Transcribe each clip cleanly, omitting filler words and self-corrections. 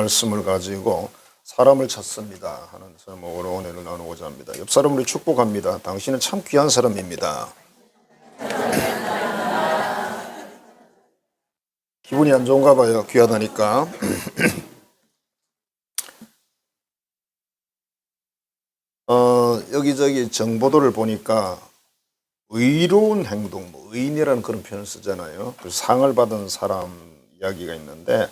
말씀을 가지고 사람을 찾습니다 하는 제목으로 오늘을 나누고자 합니다. 옆 사람을 축복합니다. 당신은 참 귀한 사람입니다. 기분이 안 좋은가 봐요. 귀하다니까. 여기저기 정보들을 보니까 의로운 행동, 의인이라는 그런 표현을 쓰잖아요. 그 상을 받은 사람 이야기가 있는데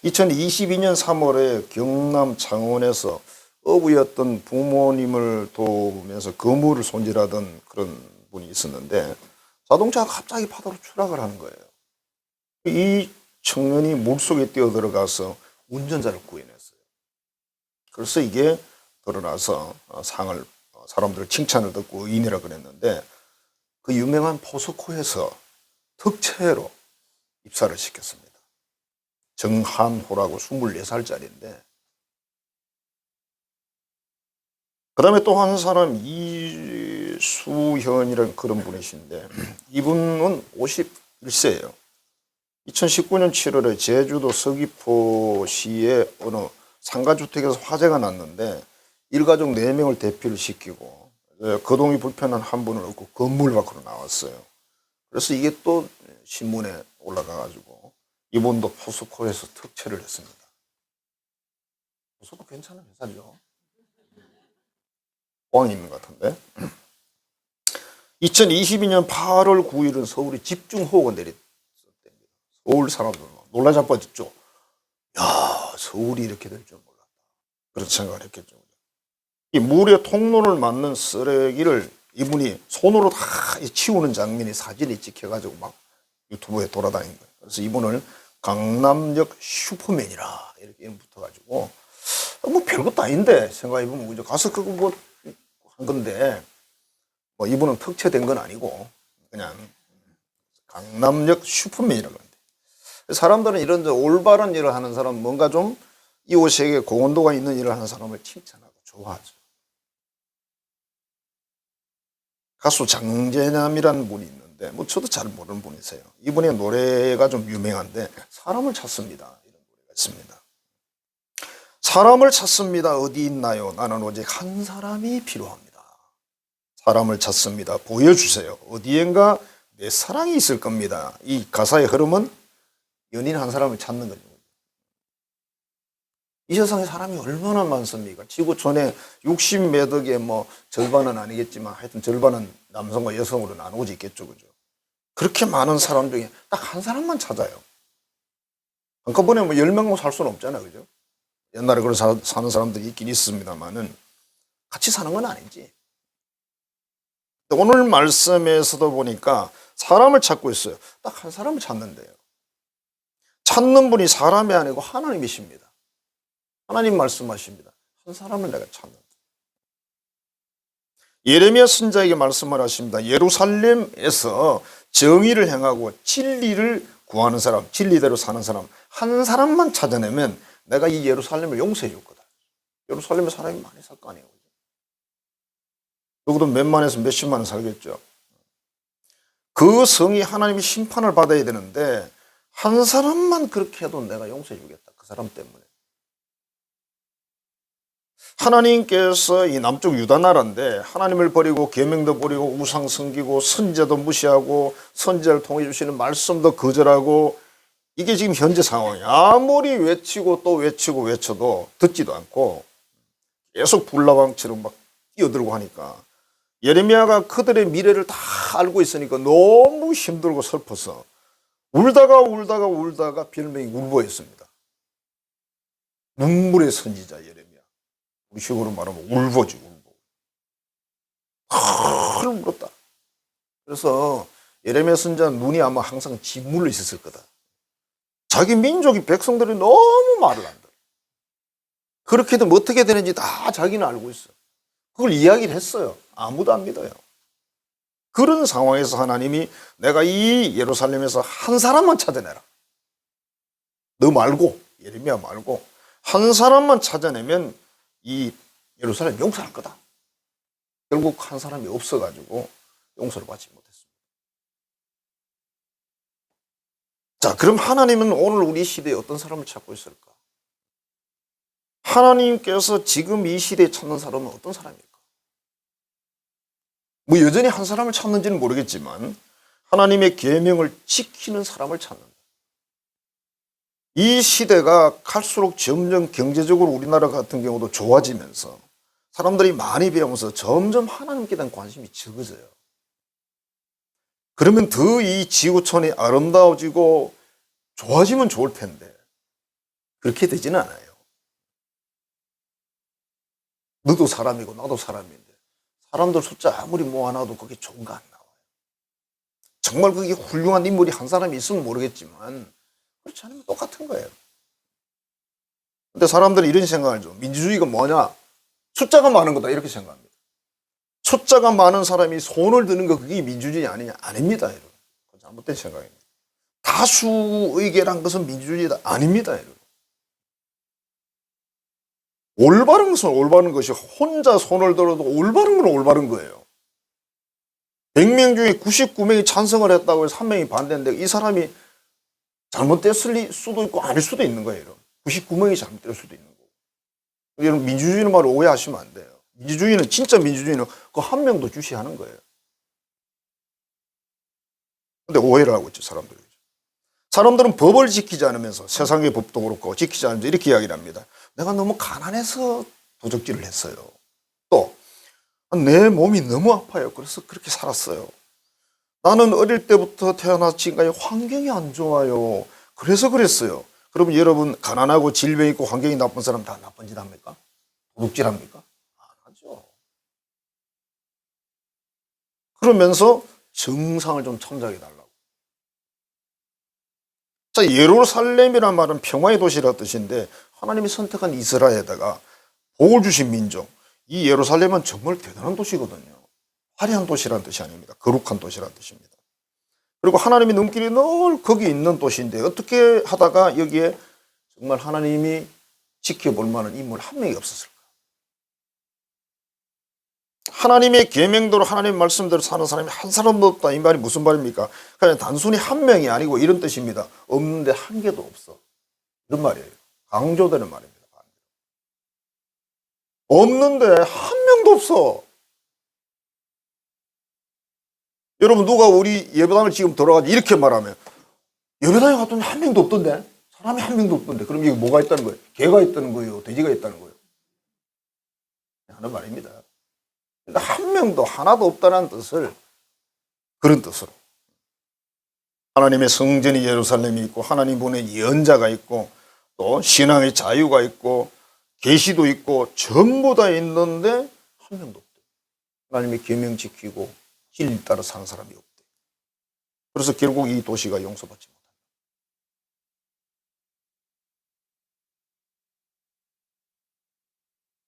2022년 3월에 경남 창원에서 어부였던 부모님을 도우면서 거물을 손질하던 그런 분이 있었는데 자동차가 갑자기 바다로 추락을 하는 거예요. 이 청년이 물속에 뛰어들어가서 운전자를 구해냈어요. 그래서 이게 드러나서 상을 사람들 칭찬을 듣고 의인이라 그랬는데 그 유명한 포스코에서 특채로 입사를 시켰습니다. 정한호라고 24살짜리인데 그 다음에 또 한 사람 이수현이라는 그런 분이신데 이분은 51세예요. 2019년 7월에 제주도 서귀포시의 어느 상가주택에서 화재가 났는데 일가족 4명을 대피를 시키고 거동이 불편한 한 분을 얻고 건물 밖으로 나왔어요. 그래서 이게 또 신문에 올라가가지고 이분도 포스코에서 특채를 했습니다. 포스코 괜찮은 회사죠. 포항에 있는 것 같은데. 2022년 8월 9일은 서울에 집중호우가 내렸답니다. 서울 사람들 놀라 자빠졌죠. 야, 서울이 이렇게 될 줄 몰랐다. 그런 생각을 했겠죠. 이 물의 통로를 막는 쓰레기를 이분이 손으로 다 치우는 장면이 사진이 찍혀가지고 막 유튜브에 돌아다닌 거예요. 그래서 이분을 강남역 슈퍼맨이라 이렇게 이름 붙어가지고 뭐 별것도 아닌데 생각해보면 그죠. 가서 그거 뭐 한 건데 뭐 이분은 특채된 건 아니고 그냥 강남역 슈퍼맨이라고 하는데 사람들은 이런 올바른 일을 하는 사람 뭔가 좀 이웃에게 공헌도가 있는 일을 하는 사람을 칭찬하고 좋아하죠. 가수 장재남이라는 분이 있는데 뭐 저도 잘 모르는 분이세요. 이분의 노래가 좀 유명한데 사람을 찾습니다 이런 노래가 있습니다. 사람을 찾습니다. 어디 있나요? 나는 오직 한 사람이 필요합니다. 사람을 찾습니다. 보여주세요. 어디엔가 내 사랑이 있을 겁니다. 이 가사의 흐름은 연인 한 사람을 찾는 거죠. 이 세상에 사람이 얼마나 많습니까? 지구촌에 60몇 억의 뭐 절반은 아니겠지만 하여튼 절반은 남성과 여성으로 나누어져 있겠죠. 그죠? 그렇게 많은 사람 중에 딱 한 사람만 찾아요. 한꺼번에 뭐 10명만 살 수는 없잖아요. 그죠? 옛날에 그런 사는 사람들이 있긴 있습니다만은 같이 사는 건 아니지. 오늘 말씀에서도 보니까 사람을 찾고 있어요. 딱 한 사람을 찾는데요. 찾는 분이 사람이 아니고 하나님이십니다. 하나님 말씀하십니다. 한 사람을 내가 찾는다. 예레미야 선지자에게 말씀을 하십니다. 예루살렘에서 정의를 행하고 진리를 구하는 사람, 진리대로 사는 사람 한 사람만 찾아내면 내가 이 예루살렘을 용서해 줄 거다. 예루살렘에 사람이 많이 살 거 아니에요. 적어도 몇만에서 몇십만은 살겠죠. 그 성이 하나님의 심판을 받아야 되는데 한 사람만 그렇게 해도 내가 용서해 주겠다. 그 사람 때문에. 하나님께서 이 남쪽 유다 나라인데 하나님을 버리고 계명도 버리고 우상 섬기고 선제도 무시하고 선제를 통해 주시는 말씀도 거절하고 이게 지금 현재 상황이에요. 아무리 외치고 또 외치고 외쳐도 듣지도 않고 계속 불나방처럼 막 뛰어들고 하니까 예레미야가 그들의 미래를 다 알고 있으니까 너무 힘들고 슬퍼서 울다가 별명이 울보였습니다. 눈물의 선지자 예레미야. 우리 식으로 말하면 울보지 울보. 울었다. 그래서 예레미야 선지자는 눈이 아마 항상 짓물러 있었을 거다. 자기 민족이 백성들이 너무 말을 한다. 그렇게 되면 어떻게 되는지 다 자기는 알고 있어. 그걸 이야기를 했어요. 아무도 안 믿어요. 그런 상황에서 하나님이 내가 이 예루살렘에서 한 사람만 찾아내라. 너 말고 예레미야 말고 한 사람만 찾아내면 이 예루살렘 용서할 거다. 결국 한 사람이 없어가지고 용서를 받지 못했습니다. 자, 그럼 하나님은 오늘 우리 시대에 어떤 사람을 찾고 있을까? 하나님께서 지금 이 시대에 찾는 사람은 어떤 사람입니까? 뭐 여전히 한 사람을 찾는지는 모르겠지만 하나님의 계명을 지키는 사람을 찾는다. 이 시대가 갈수록 점점 경제적으로 우리나라 같은 경우도 좋아지면서 사람들이 많이 배우면서 점점 하나님께 대한 관심이 적어져요. 그러면 더 이 지구촌이 아름다워지고 좋아지면 좋을 텐데 그렇게 되지는 않아요. 너도 사람이고 나도 사람인데 사람들 숫자 아무리 모아놔도 그게 좋은 거 안 나와요. 정말 그게 훌륭한 인물이 한 사람이 있으면 모르겠지만 그렇지 않으면 똑같은 거예요. 근데 사람들은 이런 생각을 하죠. 민주주의가 뭐냐? 숫자가 많은 거다 이렇게 생각합니다. 숫자가 많은 사람이 손을 드는 거 그게 민주주의 아니냐? 아닙니다. 여러분. 잘못된 생각입니다. 다수 의결한 것은 민주주의다 아닙니다. 여러분. 올바른 것은 올바른 것이 혼자 손을 들어도 올바른 건 올바른 거예요. 100명 중에 99명이 찬성을 했다고 해서 1명이 반대인데 이 사람이 잘못됐을 수도 있고 아닐 수도 있는 거예요. 99명이 잘못될 수도 있는 거고. 여러분 민주주의는 말을 오해하시면 안 돼요. 민주주의는 진짜 민주주의는 그 한 명도 주시하는 거예요. 근데 오해를 하고 있죠 사람들이. 사람들은 법을 지키지 않으면서 세상의 법도 그렇고 지키지 않으면서 이렇게 이야기를 합니다. 내가 너무 가난해서 도적질을 했어요. 또 내 몸이 너무 아파요. 그래서 그렇게 살았어요. 나는 어릴 때부터 태어나서 지금까지 환경이 안 좋아요. 그래서 그랬어요. 그럼 여러분 가난하고 질병 있고 환경이 나쁜 사람 다 나쁜 짓 합니까? 도둑질 합니까? 안 하죠. 그러면서 정상을 좀 창작해 달라고. 자, 예루살렘이란 말은 평화의 도시라 뜻인데 하나님이 선택한 이스라엘에다가 복을 주신 민족, 이 예루살렘은 정말 대단한 도시거든요. 화려한 도시라는 뜻이 아닙니다. 거룩한 도시라는 뜻입니다. 그리고 하나님의 눈길이 늘 거기 있는 도시인데 어떻게 하다가 여기에 정말 하나님이 지켜볼 만한 인물 한 명이 없었을까? 하나님의 계명대로 하나님의 말씀대로 사는 사람이 한 사람도 없다. 이 말이 무슨 말입니까? 그냥 단순히 한 명이 아니고 이런 뜻입니다. 없는데 한 개도 없어. 이런 말이에요. 강조되는 말입니다. 없는데 한 명도 없어. 여러분 누가 우리 예배당을 지금 돌아가지 이렇게 말하면 예배당에 갔더니 한 명도 없던데? 사람이 한 명도 없던데? 그럼 이게 뭐가 있다는 거예요? 개가 있다는 거예요? 돼지가 있다는 거예요? 하는 말입니다. 그러니까 한 명도 하나도 없다는 뜻을 그런 뜻으로 하나님의 성전이 예루살렘이 있고 하나님 보낸 예언자가 있고 또 신앙의 자유가 있고 계시도 있고 전부 다 있는데 한 명도 없대. 하나님의 계명 지키고 진리 따라 사는 사람이 없대. 그래서 결국 이 도시가 용서받지 못한다.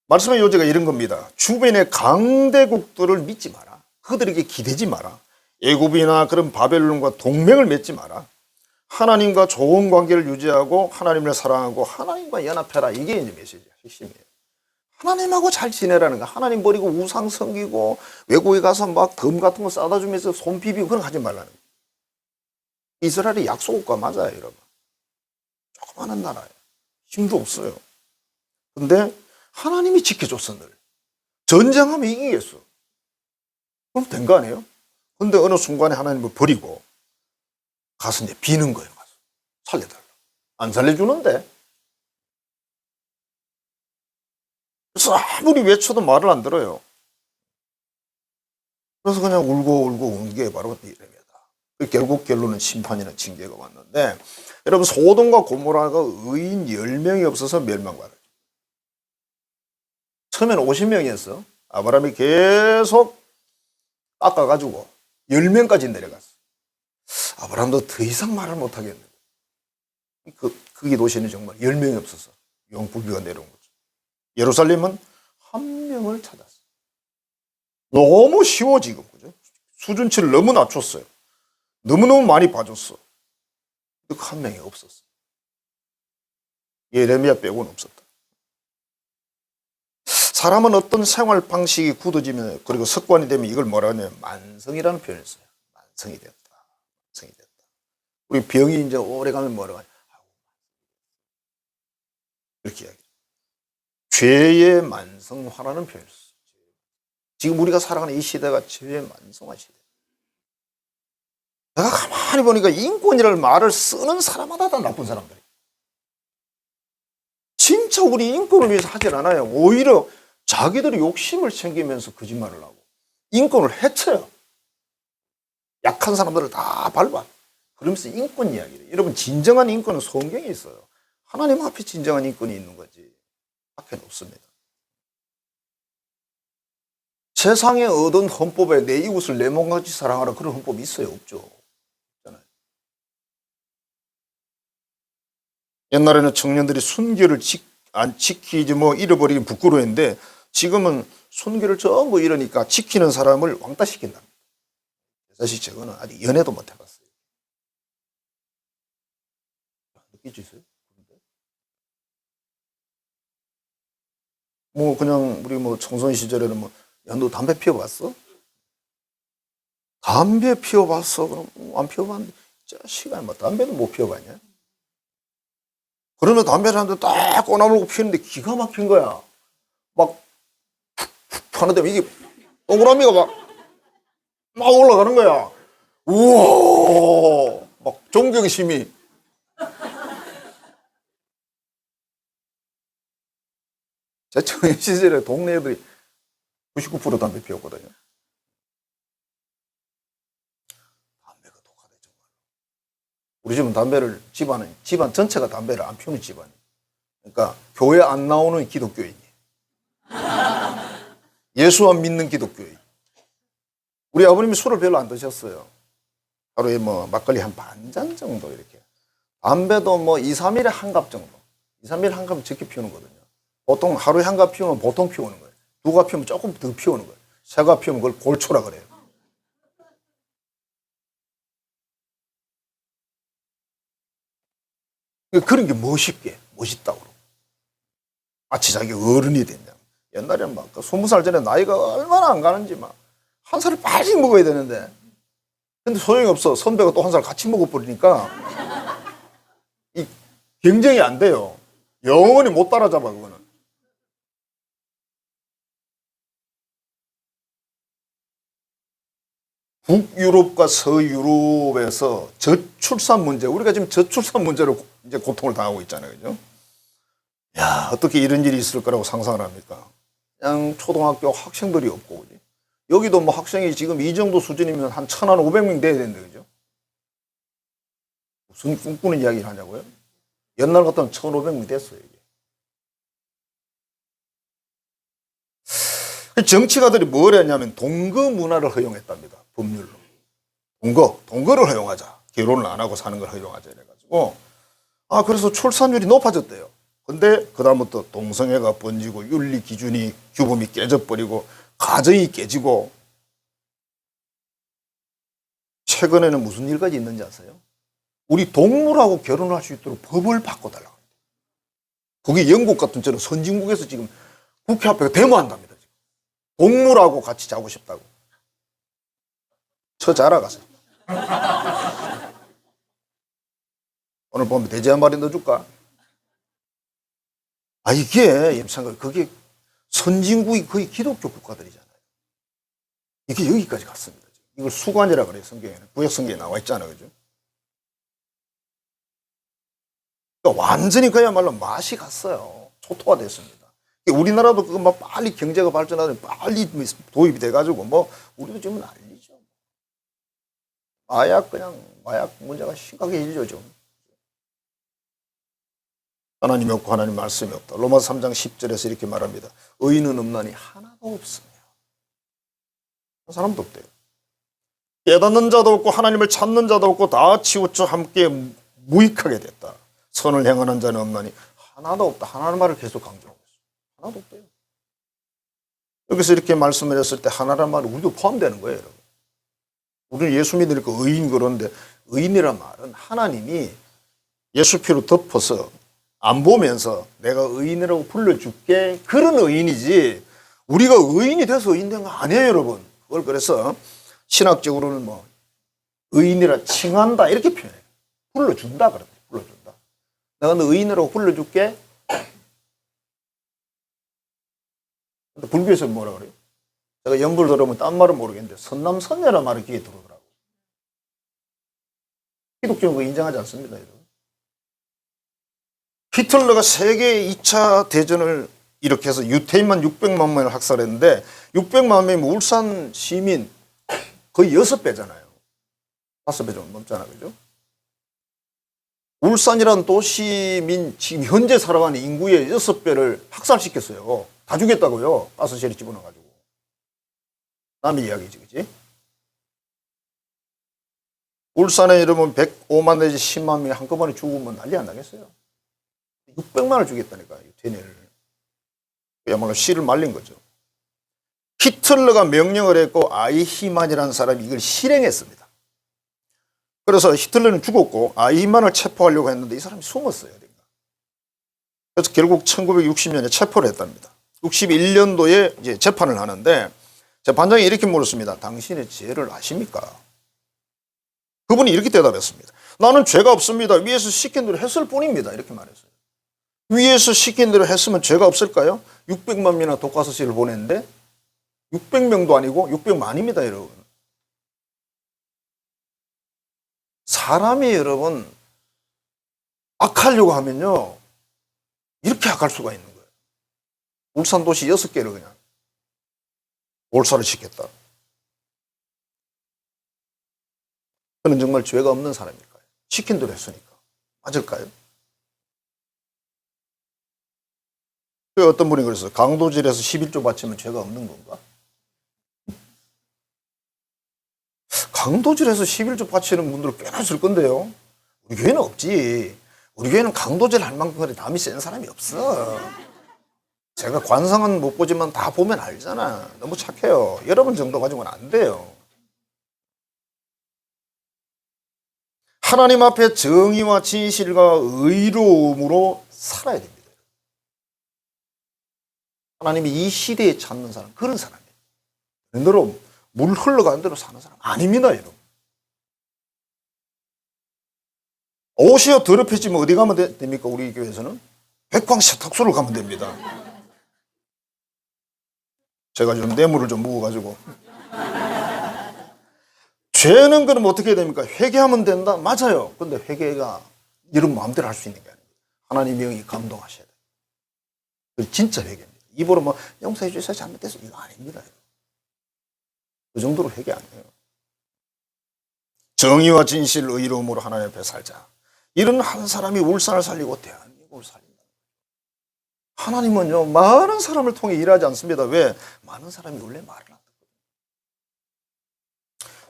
말씀의 요지가 이런 겁니다. 주변의 강대국들을 믿지 마라. 그들에게 기대지 마라. 애굽이나 그런 바벨론과 동맹을 맺지 마라. 하나님과 좋은 관계를 유지하고 하나님을 사랑하고 하나님과 연합해라. 이게 이제 메시지야. 핵심이에요. 하나님하고 잘 지내라는 거. 하나님 버리고 우상 섬기고 외국에 가서 막 금 같은 거 싸다 주면서 손 비비고 그런 거 하지 말라는 거예요. 이스라엘이 약속국가 맞아요, 여러분. 조그마한 나라예요. 힘도 없어요. 근데 하나님이 지켜줬어, 늘. 전쟁하면 이기겠어. 그럼 된 거 아니에요? 근데 어느 순간에 하나님을 버리고 가서 이제 비는 거예요. 가서 살려달라. 안 살려주는데. 그래서 아무리 외쳐도 말을 안 들어요. 그래서 그냥 울고 울고 운 게 바로 이래입니다. 결국 결론은 심판이나 징계가 왔는데 여러분 소돔과 고모라가 의인 10명이 없어서 멸망받아요. 처음에는 50명이었어. 아브라함이 계속 깎아가지고 10명까지 내려갔어. 아브라함도 더 이상 말을 못하겠네. 그 도시는 정말 10명이 없어서 영불비가 내려온 거죠. 예루살렘은 한 명을 찾았어. 너무 쉬워 지금. 그죠? 수준치를 너무 낮췄어요. 너무너무 많이 봐줬어. 그 한 명이 없었어. 예레미야 빼고는 없었다. 사람은 어떤 생활 방식이 굳어지면 그리고 습관이 되면 이걸 뭐라 하냐면 만성이라는 표현을 써요. 만성이 됐다. 만성이 됐다. 우리 병이 이제 오래 가면 뭐라고 하냐. 이렇게 이야기해요. 죄의 만성화라는 표현을 써요. 지금 우리가 살아가는 이 시대가 죄의 만성화 시대. 내가 가만히 보니까 인권이라는 말을 쓰는 사람마다 다 나쁜 사람들이에요. 진짜 우리 인권을 위해서 하질 않아요. 오히려 자기들이 욕심을 챙기면서 거짓말을 하고 인권을 해쳐요. 약한 사람들을 다 밟아. 그러면서 인권 이야기를. 여러분, 진정한 인권은 성경에 있어요. 하나님 앞에 진정한 인권이 있는 거지 밖에는 없습니다. 세상에 얻은 헌법에 내 이웃을 내 몸같이 사랑하라 그런 헌법이 있어요? 없죠. 옛날에는 청년들이 순결을 안 지키지 뭐 잃어버리긴 부끄러워했는데 지금은 순결을 전부 잃으니까 지키는 사람을 왕따시킨다. 사실 저거는 아직 연애도 못 해봤어요. 느낄 수 있어요? 뭐 그냥 우리 뭐 청소년 시절에는 뭐 야, 너 담배 피워봤어? 담배 피워봤어? 그럼 안 피워봤는데 자식아, 뭐 담배는 못 피워봤냐? 그러면 담배를 한 대 딱 꺼내물고 피우는데 기가 막힌 거야. 막 하는데 이게 동그라미가 막 올라가는 거야. 우와, 막 존경심이. 제 청년 시절에 동네 애들이 99% 담배 피웠거든요. 담배가 독하다 정말. 우리 집은 담배를 집안 전체가 담배를 안 피우는 집안이. 그러니까 교회 안 나오는 기독교인이. 예수 안 믿는 기독교인. 우리 아버님이 술을 별로 안 드셨어요. 하루에 뭐 막걸리 한 반 잔 정도 이렇게. 담배도 뭐 2, 3일에 한 갑 정도. 2, 3일에 한 갑은 적게 피우는 거거든요. 보통 하루에 한 갑 피우면 보통 피우는 거예요. 두 갑 피우면 조금 더 피우는 거예요. 세 갑 피우면 그걸 골초라 그래요. 그런 게 멋있다고. 마치 자기 어른이 됐냐. 옛날에 막 20살 전에 나이가 얼마나 안 가는지 막 한 살을 빨리 먹어야 되는데. 근데 소용이 없어. 선배가 또 한 살 같이 먹어버리니까 이 경쟁이 안 돼요. 영원히 못 따라잡아, 그거는. 북유럽과 서유럽에서 저출산 문제, 우리가 지금 저출산 문제로 이제 고통을 당하고 있잖아요. 그죠? 야, 어떻게 이런 일이 있을 거라고 상상을 합니까? 그냥 초등학교 학생들이 없고, 그지? 여기도 뭐 학생이 지금 이 정도 수준이면 한 1,500명 돼야 되는데, 그죠? 무슨 꿈꾸는 이야기를 하냐고요? 옛날 같으면 1,500명 됐어요, 이게. 정치가들이 뭘 했냐면 동거 문화를 허용했답니다. 법률로. 동거를 허용하자. 결혼을 안 하고 사는 걸 허용하자. 이래가지고. 그래서 출산율이 높아졌대요. 근데 그다음부터 동성애가 번지고 윤리 기준이 규범이 깨져버리고 가정이 깨지고 최근에는 무슨 일까지 있는지 아세요? 우리 동물하고 결혼할 수 있도록 법을 바꿔달라고 합니다. 그게 영국 같은 저런 선진국에서 지금 국회 앞에 데모한답니다. 지금. 동물하고 같이 자고 싶다고. 저 자라가세요. 오늘 보면 돼지 한 마리 넣어줄까? 이게 그게 선진국이 거의 기독교 국가들이잖아요. 이게 여기까지 갔습니다. 이걸 수관이라 그래요, 성경에는. 구약 성경에 나와 있잖아요, 그죠? 그러니까 완전히 그야말로 맛이 갔어요. 초토화됐습니다. 우리나라도 그거 막 빨리 경제가 발전하면 빨리 도입이 돼가지고 뭐 우리도 지금 난리죠. 마약 문제가 심각해지죠, 좀. 하나님이 없고 하나님 말씀이 없다. 로마서 3장 10절에서 이렇게 말합니다. 의인은 없나니 하나도 없으며. 한 사람도 없대요. 깨닫는 자도 없고 하나님을 찾는 자도 없고 다 치우쳐 함께 무익하게 됐다. 선을 행하는 자는 없나니 하나도 없다. 하나는 말을 계속 강조하고 있어요. 하나도 없대요. 여기서 이렇게 말씀을 했을 때 하나란 말은 우리도 포함되는 거예요, 여러분. 우리는 예수 믿으니까 의인 그러는데 의인이란 말은 하나님이 예수 피로 덮어서 안 보면서 내가 의인이라고 불러줄게, 그런 의인이지 우리가 의인이 돼서 의인 된 거 아니에요, 여러분. 그걸 그래서 신학적으로는 뭐 의인이라 칭한다 이렇게 표현해요. 불러준다 그러면 불러준다. 내가 너 의인이라고 불러줄게. 근데 불교에서 뭐라 그래요? 제가 연불 들으면 딴 말은 모르겠는데 선남선녀란 말이 귀에 들어오더라고요. 기독교는 그거 인정하지 않습니다. 여러분. 히틀러가 세계 2차 대전을 일으켜서 유태인만 600만 명을 학살했는데 600만 명이면 울산 시민 거의 6배잖아요. 5배 정도 넘잖아, 그죠? 울산이라는 도시민 지금 현재 살아가는 인구의 6배를 학살시켰어요. 다 죽였다고요. 가스실에 집어넣어가지고. 남의 이야기지, 그지? 울산에 이러면 105만 내지 10만 명이 한꺼번에 죽으면 난리 안 나겠어요. 600만을 죽였다니까요, 유태인을. 그야말로 씨를 말린 거죠. 히틀러가 명령을 했고 아이히만이라는 사람이 이걸 실행했습니다. 그래서 히틀러는 죽었고 아이히만을 체포하려고 했는데 이 사람이 숨었어요. 그래서 결국 1960년에 체포를 했답니다. 61년도에 이제 재판을 하는데 재판장이 이렇게 물었습니다. 당신의 죄를 아십니까? 그분이 이렇게 대답했습니다. 나는 죄가 없습니다. 위에서 시킨 대로 했을 뿐입니다. 이렇게 말했어요. 위에서 시킨 대로 했으면 죄가 없을까요? 600만 명이나 독가스실을 보냈는데 600명도 아니고 600만입니다, 여러분. 사람이 여러분 악하려고 하면요 이렇게 악할 수가 있는 거예요. 울산 도시 6개를 그냥 몰살을 시켰다. 그는 정말 죄가 없는 사람일까요? 시킨 대로 했으니까. 맞을까요? 어떤 분이 그랬어요. 강도질에서 11조 바치면 죄가 없는 건가? 강도질에서 11조 바치는 분들 꽤나 있을 건데요. 우리 교회는 없지. 우리 교회는 강도질 할 만큼 남이 센 사람이 없어. 제가 관상은 못 보지만 다 보면 알잖아. 너무 착해요. 여러분 정도 가지고는 안 돼요. 하나님 앞에 정의와 진실과 의로움으로 살아야 됩니다. 하나님이 이 시대에 찾는 사람, 그런 사람이에요. 너로 물 흘러가는 대로 사는 사람 아닙니다, 여러분. 옷이요 더럽혀지면 어디 가면 됩니까? 우리 교회에서는 백광 세탁소를 가면 됩니다. 제가 좀 뇌물을 좀 묵어가지고. 죄는 그럼 어떻게 해야 됩니까? 회개하면 된다? 맞아요. 근데 회개가 여러분 마음대로 할 수 있는 게 아닙니다. 하나님의 영이 감동하셔야 돼요. 그 진짜 회개입니다. 입으로 뭐 용서해 주셔서 잘못했어 이거 아닙니다. 그 정도로 회개 안 해요. 정의와 진실, 의로움으로 하나님 앞에 살자. 이런 한 사람이 울산을 살리고 대한민국을 살린다. 하나님은요 많은 사람을 통해 일하지 않습니다. 왜? 많은 사람이 원래 말을 안 듣거든요.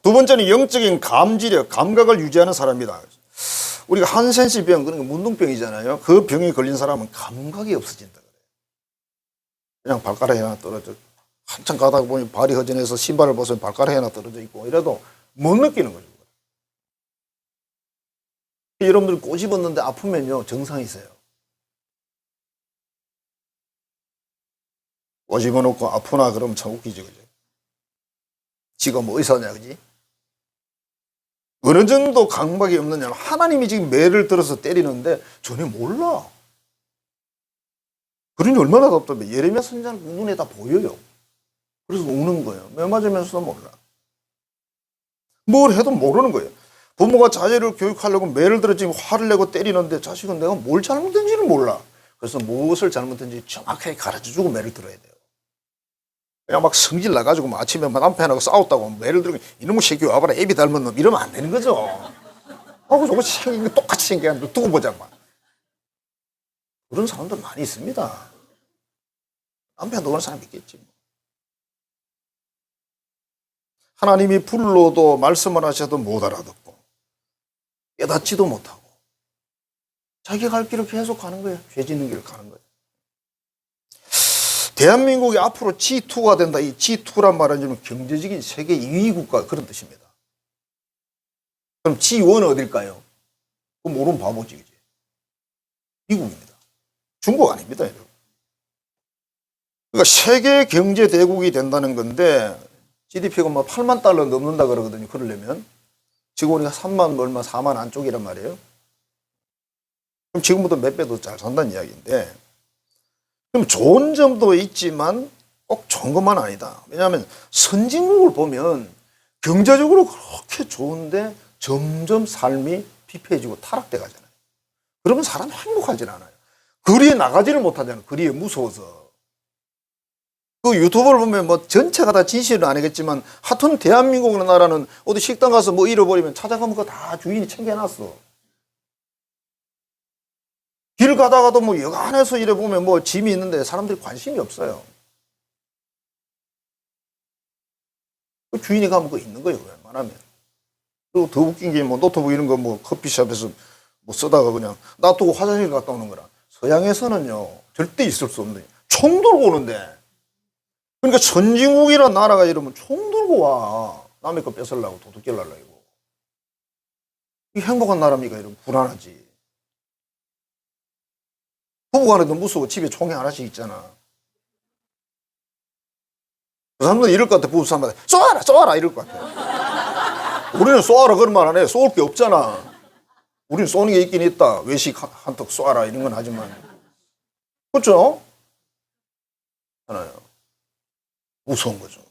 두 번째는 영적인 감지력, 감각을 유지하는 사람이다. 우리가 한센시 병, 그런 거 문둥병이잖아요. 그 병에 걸린 사람은 감각이 없어진다. 그냥 발가락이 하나 떨어져. 한참 가다가 보니 발이 허전해서 신발을 벗으면 발가락이 하나 떨어져 있고 이래도 못 느끼는 거죠. 여러분들 꼬집었는데 아프면요 정상이세요. 꼬집어놓고 아프나 그러면 참 웃기지, 그죠? 지가 뭐 의사냐, 그지? 어느 정도 감각이 없느냐. 하나님이 지금 매를 들어서 때리는데 전혀 몰라. 그러니 얼마나 답답해. 예레미야 선지자는 눈에 다 보여요. 그래서 우는 거예요. 매 맞으면서도 몰라. 뭘 해도 모르는 거예요. 부모가 자녀를 교육하려고 매를 들어 지금 화를 내고 때리는데 자식은 내가 뭘 잘못했는지를 몰라. 그래서 무엇을 잘못했는지 정확하게 가르쳐주고 매를 들어야 돼요. 그냥 막 성질 나가지고 아침에 남편하고 싸웠다고 매를 들고 이놈의 새끼 와봐라 애비 닮은 놈 이러면 안 되는 거죠. 하고 저거 생긴 게 똑같이 생겨가지고 두고 보자고. 그런 사람들 많이 있습니다. 남편도 그런 사람 있겠지. 하나님이 불러도 말씀을 하셔도 못 알아듣고 깨닫지도 못하고 자기 갈 길을 계속 가는 거예요. 죄 짓는 길을 가는 거예요. 대한민국이 앞으로 G2가 된다. 이 G2란 말은 경제적인 세계 2위 국가 그런 뜻입니다. 그럼 G1은 어딜까요? 그럼 모르면 바보지, 그지? 미국입니다. 중국 아닙니다, 여러분. 그러니까 세계 경제 대국이 된다는 건데 GDP가 뭐 8만 달러 넘는다 그러거든요. 그러려면 지금 우리가 3만 얼마 4만 안쪽이란 말이에요. 그럼 지금보다 몇 배 더 잘 산다는 이야기인데 그럼 좋은 점도 있지만 꼭 좋은 것만 아니다. 왜냐하면 선진국을 보면 경제적으로 그렇게 좋은데 점점 삶이 피폐해지고 타락돼 가잖아요. 그러면 사람이 행복하진 않아요. 거리에 나가지를 못하잖아요. 거리에 무서워서. 그 유튜브를 보면 뭐 전체가 다 진실은 아니겠지만 하여튼 대한민국이라는 나라는 어디 식당 가서 뭐 잃어버리면 찾아가면 그거 다 주인이 챙겨놨어. 길 가다가도 뭐 여간해서 이래 보면 뭐 짐이 있는데 사람들이 관심이 없어요. 그 주인이 가면 그거 있는 거예요. 웬만하면. 그리고 더 웃긴 게 뭐 노트북 이런 거 뭐 커피숍에서 뭐 쓰다가 그냥 놔두고 화장실 갔다 오는 거라. 서양에서는요 절대 있을 수 없는 총 들고 오는데. 그러니까 선진국이라는 나라가 이러면 총 들고 와. 남의 거 뺏으려고 도둑질하려고. 이 행복한 나라입니까? 이러면 불안하지. 부부간에도 무서워. 집에 총이 하나씩 있잖아. 그 사람들은 이럴 것 같아. 부부 사람한테 쏘아라 쏘아라 이럴 것 같아. 우리는 쏘아라 그런 말 안 해. 쏠 게 없잖아. 우리는 쏘는 게 있긴 있다. 외식 한턱 쏘아라 이런 건 하지만. 그렇죠? 하나요. 무서운 거죠.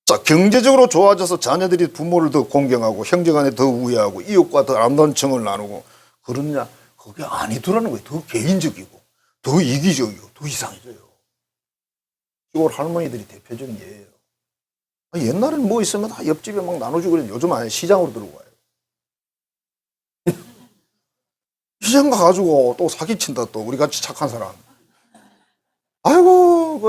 자, 경제적으로 좋아져서 자녀들이 부모를 더 공경하고 형제간에 더 우애하고 이웃과 더 아름다운 정을 나누고 그러냐? 그게 아니더라는 거예요. 더 개인적이고 더 이기적이고 더 이상해져요. 시골 할머니들이 대표적인 예예요. 옛날에는 뭐 있으면 다 옆집에 막 나눠주고 그랬는데 요즘 아예 시장으로 들어와요. 시장 가가지고 또 사기친다 또 우리같이 착한 사람. 아이고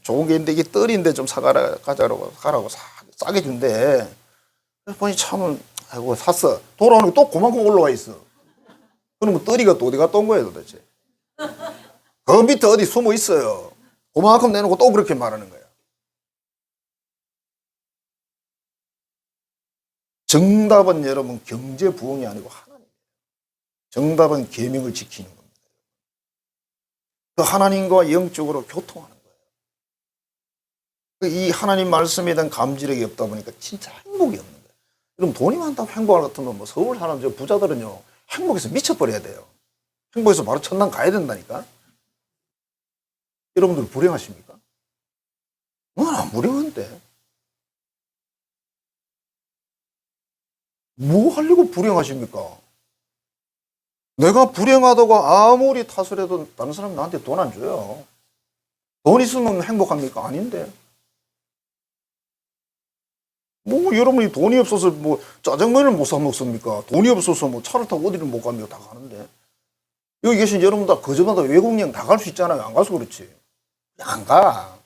좋은 게 있는데 이게 떨인데 좀 사가라 가자라고 가라고 싸게 준대. 보니 참은 아이고 샀어. 돌아오는 게 또 그만큼 올라와 있어. 그러면 떨이가 또 어디 갔다 온 거예요 도대체. 그 밑에 어디 숨어 있어요. 그만큼 내놓고 또 그렇게 말하는 거야. 정답은 여러분 경제 부흥이 아니고 하나님이에요. 정답은 계명을 지키는 겁니다. 그 하나님과 영적으로 교통하는 거예요. 이 하나님 말씀에 대한 감지력이 없다 보니까 진짜 행복이 없는 거예요. 그럼 돈이 많다고 행복할 것 같으면 뭐 서울 사람 저 부자들은요 행복해서 미쳐버려야 돼요. 행복해서 바로 천당 가야 된다니까. 여러분들 불행하십니까? 안 불행한데. 뭐 하려고 불행하십니까? 내가 불행하다고 아무리 탓을 해도 다른 사람이 나한테 돈 안 줘요. 돈 있으면 행복합니까? 아닌데. 뭐 여러분이 돈이 없어서 뭐 짜장면을 못 사 먹습니까? 돈이 없어서 뭐 차를 타고 어디를 못 갑니까? 다 가는데. 여기 계신 여러분 다 거저마다 외국 여행 다 갈 수 있잖아요. 안 가서 그렇지. 안 가.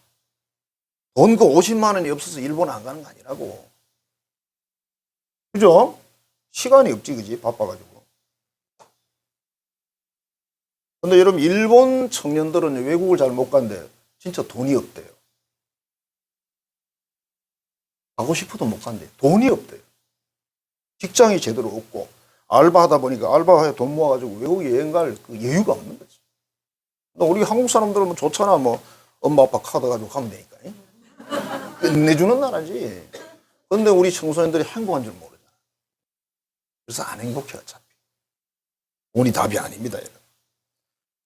돈 그 50만 원이 없어서 일본 안 가는 거 아니라고. 그죠? 시간이 없지, 그지? 바빠가지고. 근데 여러분, 일본 청년들은 외국을 잘 못 간대. 진짜 돈이 없대요. 가고 싶어도 못 간대. 돈이 없대요. 직장이 제대로 없고, 알바하다 보니까 알바에 돈 모아가지고 외국 여행 갈 그 여유가 없는 거지. 우리 한국 사람들은 뭐 좋잖아. 뭐, 엄마 아빠 카드 가지고 가면 되니까. 끝내주는 나라지. 근데 우리 청소년들이 행복한 줄 모르잖아. 그래서 안 행복해, 어차피. 돈이 답이 아닙니다, 여러분.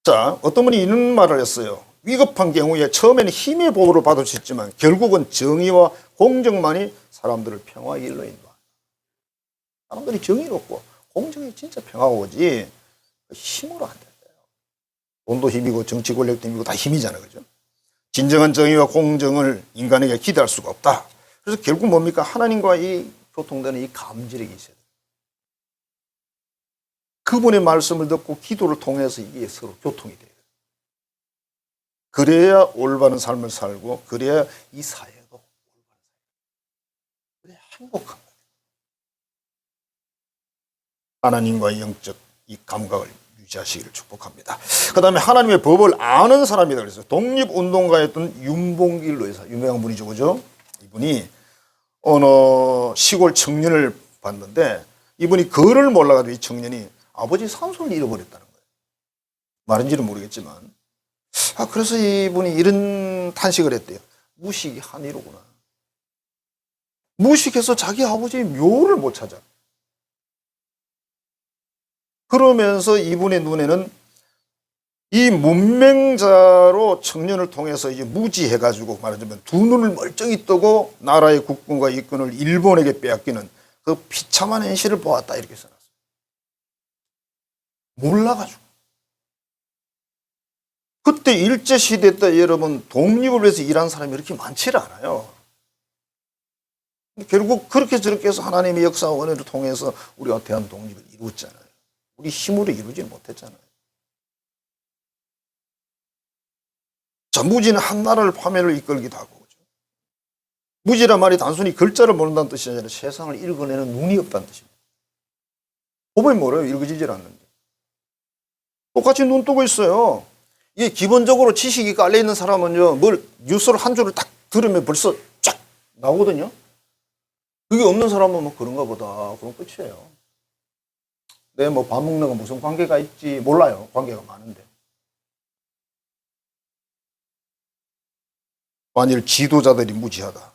자, 어떤 분이 이런 말을 했어요. 위급한 경우에 처음에는 힘의 보호를 받을 수 있지만 결국은 정의와 공정만이 사람들을 평화의 길로 인도한다. 사람들이 정의롭고 공정이 진짜 평화가 오지 힘으로 안 된대요. 돈도 힘이고 정치 권력도 힘이고 다 힘이잖아요. 그죠? 진정한 정의와 공정을 인간에게 기대할 수가 없다. 그래서 결국 뭡니까? 하나님과 이 교통되는 이 감지력이 있어야 돼요. 그분의 말씀을 듣고 기도를 통해서 이게 서로 교통이 돼요. 그래야 올바른 삶을 살고 그래야 이 사회도 올바른 사회. 그래야 행복한 거예요. 하나님과의 영적 이 감각을 유지하시기를 축복합니다. 그 다음에 하나님의 법을 아는 사람이다 그랬어요. 독립운동가였던 윤봉길 의사, 유명한 분이죠. 그죠? 이분이 어느 시골 청년을 봤는데 이분이 글을 몰라가지고 이 청년이 아버지 삼손을 잃어버렸다는 거예요. 말인지는 모르겠지만. 그래서 이분이 이런 탄식을 했대요. 무식이 한이로구나. 무식해서 자기 아버지의 묘를 못 찾아. 그러면서 이분의 눈에는 이 문맹자로 청년을 통해서 이제 무지해가지고 말하자면 두 눈을 멀쩡히 뜨고 나라의 국군과 이권을 일본에게 빼앗기는 그 비참한 현실을 보았다 이렇게 써놨어요. 몰라가지고. 그때 일제시대 때 여러분 독립을 위해서 일한 사람이 이렇게 많지를 않아요. 결국 그렇게 저렇게 해서 하나님의 역사와 은혜를 통해서 우리가 대한 독립을 이루었잖아요. 우리 힘으로 이루지 못했잖아요. 자, 무지는 한 나라를 파멸을 이끌기도 하고. 그렇죠? 무지란 말이 단순히 글자를 모른다는 뜻이 아니라 세상을 읽어내는 눈이 없다는 뜻입니다. 보면 뭐래요? 읽어지질 않는데. 똑같이 눈 뜨고 있어요. 이게 기본적으로 지식이 깔려있는 사람은요, 뭘 뉴스를 한 줄을 딱 들으면 벌써 쫙 나오거든요. 그게 없는 사람은 뭐 그런가 보다. 그럼 끝이에요. 내 뭐 밥 먹는 거 무슨 관계가 있지 몰라요. 관계가 많은데. 만일 지도자들이 무지하다.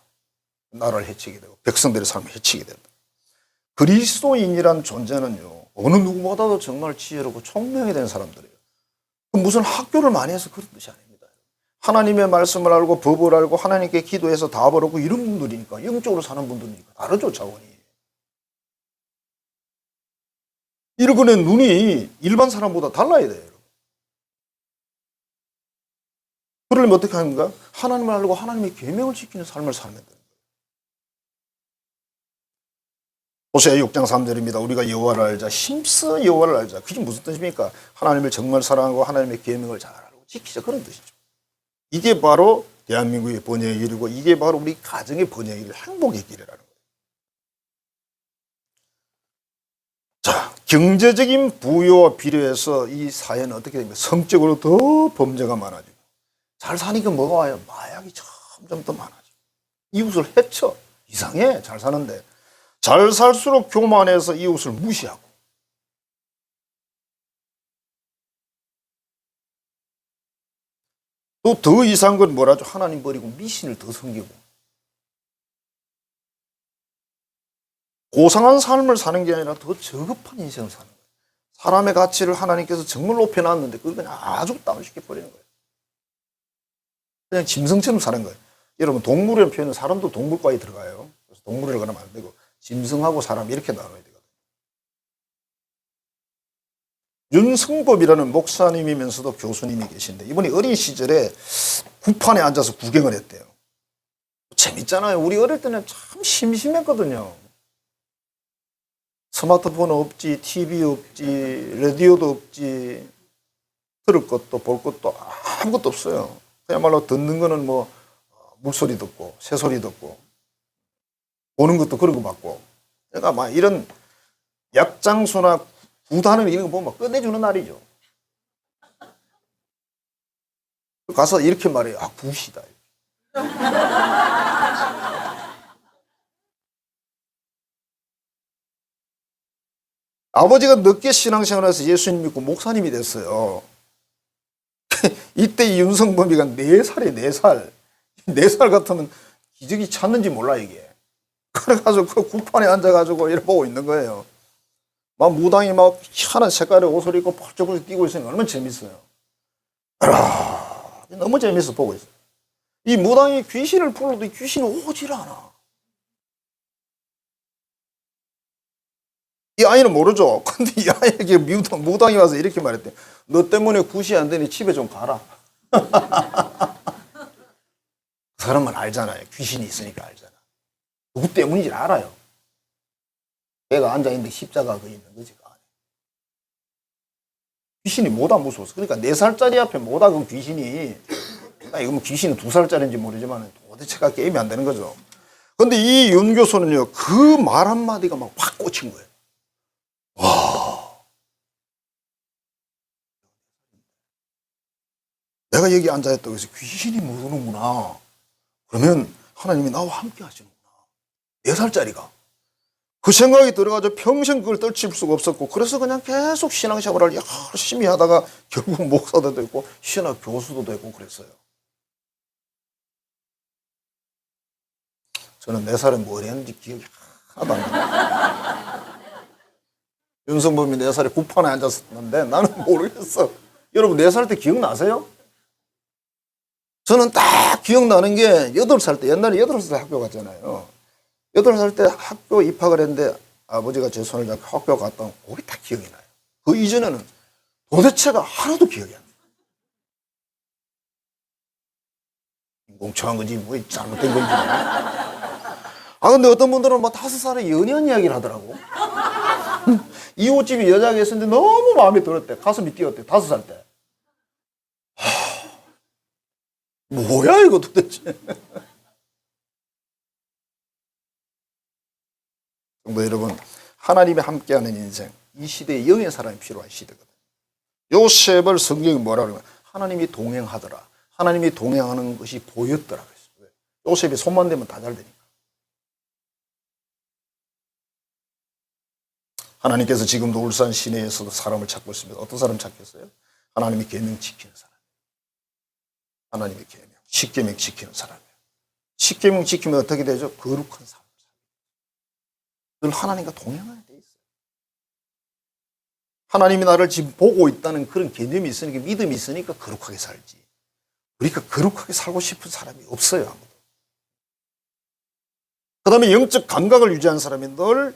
나라를 해치게 되고 백성들의 삶을 해치게 된다. 그리스도인이란 존재는요. 어느 누구보다도 정말 지혜롭고 총명이 된 사람들이에요. 무슨 학교를 많이 해서 그런 뜻이 아닙니다. 하나님의 말씀을 알고 법을 알고 하나님께 기도해서 답을 얻고 이런 분들이니까 영적으로 사는 분들이니까 다르죠 차원이. 이러고는 눈이 일반 사람보다 달라야 돼요. 그러려면 어떻게 합니까? 하나님을 알고 하나님의 계명을 지키는 삶을 살면 됩니다. 호세아 6장 3절입니다. 우리가 여호와를 알자. 힘써 여호와를 알자. 그게 무슨 뜻입니까? 하나님을 정말 사랑하고 하나님의 계명을 잘 알고 지키자. 그런 뜻이죠. 이게 바로 대한민국의 번영의 길이고 이게 바로 우리 가정의 번영의 길, 행복의 길이라는 거예요. 자, 경제적인 부여와 비례해서 이 사회는 어떻게 됩니까? 성적으로 더 범죄가 많아지고 잘 사니까 뭐가 와요? 마약이 점점 더 많아지고 이웃을 해쳐. 이상해. 잘 사는데. 잘 살수록 교만해서 이웃을 무시하고 또 더 이상한 건 뭐라죠? 하나님 버리고 미신을 더 섬기고 고상한 삶을 사는 게 아니라 더 저급한 인생을 사는 거예요. 사람의 가치를 하나님께서 정말 높여놨는데 그걸 그냥 아주 다운시켜버리는 거예요. 그냥 짐승처럼 사는 거예요. 여러분 동물이라는 표현은 사람도 동물과에 들어가요. 그래서 동물이라고 하면 안 되고 짐승하고 사람 이렇게 나눠야 되거든요. 윤성법이라는 목사님이면서도 교수님이 계신데 이분이 어린 시절에 구판에 앉아서 구경을 했대요. 재밌잖아요. 우리 어릴 때는 참 심심했거든요. 스마트폰 없지, TV 없지, 라디오도 없지, 들을 것도 볼 것도 아무것도 없어요. 그야말로 듣는 거는 뭐 물소리 듣고 새소리 듣고 보는 것도 그런 거 맞고. 그러니까 막 이런 약장수나 구단을 이런 거 보면 끝내주는 날이죠. 가서 이렇게 말해요. 아, 굿이다. 아버지가 늦게 신앙생활해서 예수님 믿고 목사님이 됐어요. 이때 윤성범이가 4살에 4살. 4살 같으면 기적이 찾는지 몰라 이게. 그래가지고 그 구판에 앉아가지고 이렇게 보고 있는 거예요. 막 무당이 막 희한한 색깔의 옷을 입고 펄쩍펄쩍 뛰고 있으니까 얼마나 재밌어요. 너무 재밌어 보고 있어요. 이 무당이 귀신을 불러도 귀신이 오질 않아. 이 아이는 모르죠. 근데 이 아이에게 무당이 와서 이렇게 말했대. 너 때문에 굿이 안 되니 집에 좀 가라. 그 사람은 알잖아요. 귀신이 있으니까 알잖아. 누구 때문인지 알아요. 걔가 앉아있는데 십자가가 그 있는 거지. 귀신이 뭐다 무서워서. 그러니까 4살짜리 앞에 뭐다 그 귀신이. 이거 뭐 귀신은 2살짜리인지 모르지만 도대체가 게임이 안 되는 거죠. 근데 이 윤 교수는요, 그 말 한마디가 막 확 꽂힌 거예요. 와. 내가 여기 앉아있다고 해서 귀신이 모르는구나. 그러면 하나님이 나와 함께 하시는구나. 4살짜리가. 그 생각이 들어가지고 평생 그걸 떨칠 수가 없었고, 그래서 그냥 계속 신앙생활을 열심히 하다가 결국 목사도 됐고, 신학 교수도 되고 그랬어요. 저는 4살에 뭘 했는지 기억이 하나도 안 나요. 윤성범이 4살에 구판에 앉았었는데 나는 모르겠어. 여러분 4살 때 기억나세요? 저는 딱 기억나는 게 8살 때, 옛날에 8살 때 학교 갔잖아요. 8살 때 학교 입학을 했는데 아버지가 제 손을 잡고 학교 갔다 온 그게 딱 기억이 나요. 그 이전에는 도대체가 하나도 기억이 안 나요. 멍청한 건지 뭐 잘못된 건지. 근데 어떤 분들은 뭐 5살에 연애한 이야기를 하더라고. 이웃집이 여자가 있었는데 너무 마음에 들었대. 가슴이 뛰었대. 5살 때. 뭐야 이거 도대체. 뭐 여러분, 하나님이 함께하는 인생, 이 시대에 영의 사람이 필요한 시대거든요. 요셉을 성경이 뭐라 그러면 하나님이 동행하더라. 하나님이 동행하는 것이 보였더라. 요셉이 손만 대면 다 잘 되니까. 하나님께서 지금도 울산 시내에서도 사람을 찾고 있습니다. 어떤 사람 찾겠어요? 하나님이 계명 지키는 사람. 하나님의 계명, 십계명 지키는 사람이에요. 십계명 지키면 어떻게 되죠? 거룩한 삶을 살아요. 늘 하나님과 동행해야 돼 있어요. 하나님이 나를 지금 보고 있다는 그런 개념이 있으니까, 믿음이 있으니까 거룩하게 살지. 우리가 거룩하게 살고 싶은 사람이 없어요, 아무도. 그 다음에 영적 감각을 유지한 사람이 늘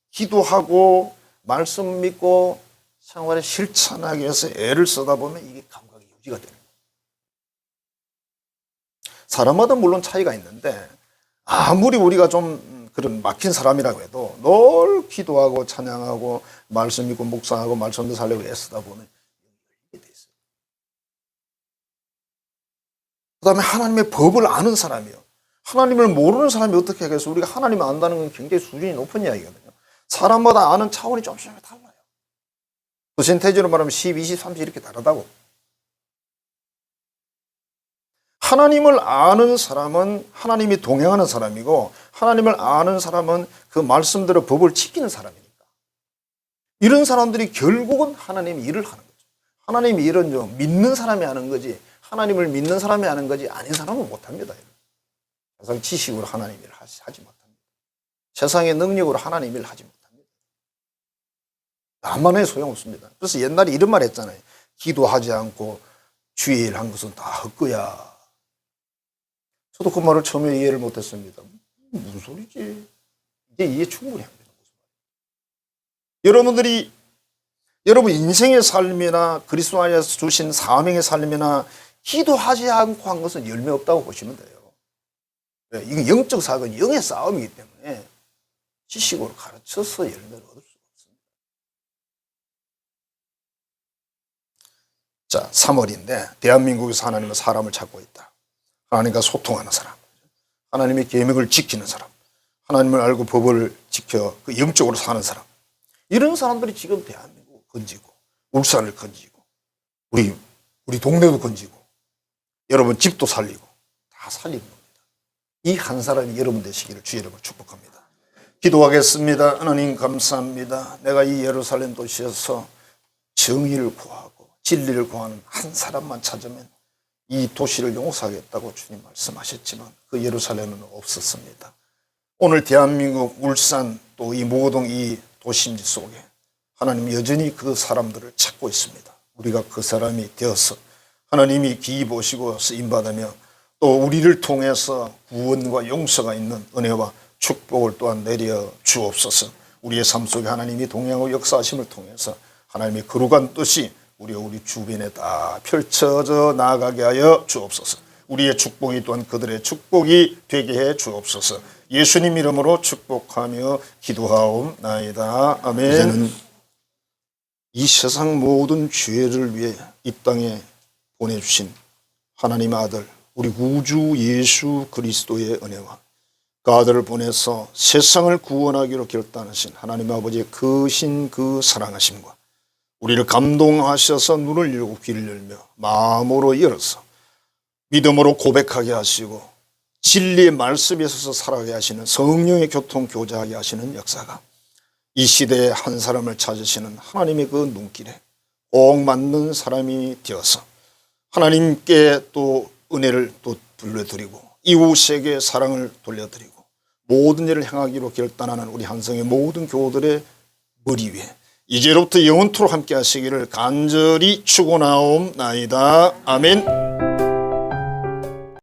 기도하고 말씀 믿고 생활에 실천하기 위해서 애를 쓰다 보면 이게 감각이 유지가 되는 거예요. 사람마다 물론 차이가 있는데 아무리 우리가 좀 그런 막힌 사람이라고 해도 늘 기도하고 찬양하고 말씀 믿고 묵상하고 말씀도 살려고 애쓰다 보면 이게 돼 있어요. 그 다음에 하나님의 법을 아는 사람이요. 하나님을 모르는 사람이 어떻게 하겠어요? 우리가 하나님을 안다는 건 굉장히 수준이 높은 이야기거든요. 사람마다 아는 차원이 조금씩 달라요. 퍼센테이지로 말하면 10, 20, 30 이렇게 다르다고. 하나님을 아는 사람은 하나님이 동행하는 사람이고, 하나님을 아는 사람은 그 말씀대로 법을 지키는 사람이니까. 이런 사람들이 결국은 하나님의 일을 하는 거죠. 하나님의 일은 좀 믿는 사람이 하는 거지, 하나님을 믿는 사람이 하는 거지, 아닌 사람은 못합니다. 세상 지식으로 하나님 일을 하지 못합니다. 세상의 능력으로 하나님 일을 하지 못합니다. 나만 해도 소용없습니다. 그래서 옛날에 이런 말 했잖아요. 기도하지 않고 주의 일 한 것은 다 헛거야. 저도 그 말을 처음에 이해를 못했습니다. 무슨 소리지? 이제 이해 충분히 합니다. 여러분 인생의 삶이나 그리스도 안에서 주신 사명의 삶이나 기도하지 않고 한 것은 열매 없다고 보시면 돼요. 이게 영적 사역은 영의 싸움이기 때문에 지식으로 가르쳐서 열매를 얻을 수가 없습니다. 자, 3월인데 대한민국에서 하나님은 사람을 찾고 있다. 하나님과 소통하는 사람, 하나님의 계명을 지키는 사람, 하나님을 알고 법을 지켜 그 영적으로 사는 사람, 이런 사람들이 지금 대한민국을 건지고 울산을 건지고 우리 동네도 건지고 여러분 집도 살리고 다 살리는 겁니다. 이 한 사람이 여러분 되시기를 주의 이름으로 축복합니다. 기도하겠습니다. 하나님 감사합니다. 내가 이 예루살렘 도시에서 정의를 구하고 진리를 구하는 한 사람만 찾으면 이 도시를 용서하겠다고 주님 말씀하셨지만 그 예루살렘은 없었습니다. 오늘 대한민국 울산 또 이 모동 이 도심지 속에 하나님 여전히 그 사람들을 찾고 있습니다. 우리가 그 사람이 되어서 하나님이 기이 보시고 쓰임받으며 또 우리를 통해서 구원과 용서가 있는 은혜와 축복을 또한 내려 주옵소서. 우리의 삶 속에 하나님이 동행하고 역사하심을 통해서 하나님의 거룩한 뜻이 우리 주변에 다 펼쳐져 나아가게 하여 주옵소서. 우리의 축복이 또한 그들의 축복이 되게 해 주옵소서. 예수님 이름으로 축복하며 기도하옵나이다. 아멘. 이제는 이 세상 모든 죄를 위해 이 땅에 보내주신 하나님의 아들 우리 구주 예수 그리스도의 은혜와 그 아들을 보내서 세상을 구원하기로 결단하신 하나님 아버지의 크신 그 사랑하심과 우리를 감동하셔서 눈을 열고 귀를 열며 마음으로 열어서 믿음으로 고백하게 하시고 진리의 말씀에 서서 살아가게 하시는 성령의 교통 교제하게 하시는 역사가 이 시대에 한 사람을 찾으시는 하나님의 그 눈길에 꼭 맞는 사람이 되어서 하나님께 또 은혜를 또 돌려드리고 이웃에게 사랑을 돌려드리고 모든 일을 행하기로 결단하는 우리 한성의 모든 교우들의 머리 위에 이제로부터 영원토록 함께 하시기를 간절히 축원하옵나이다. 아멘.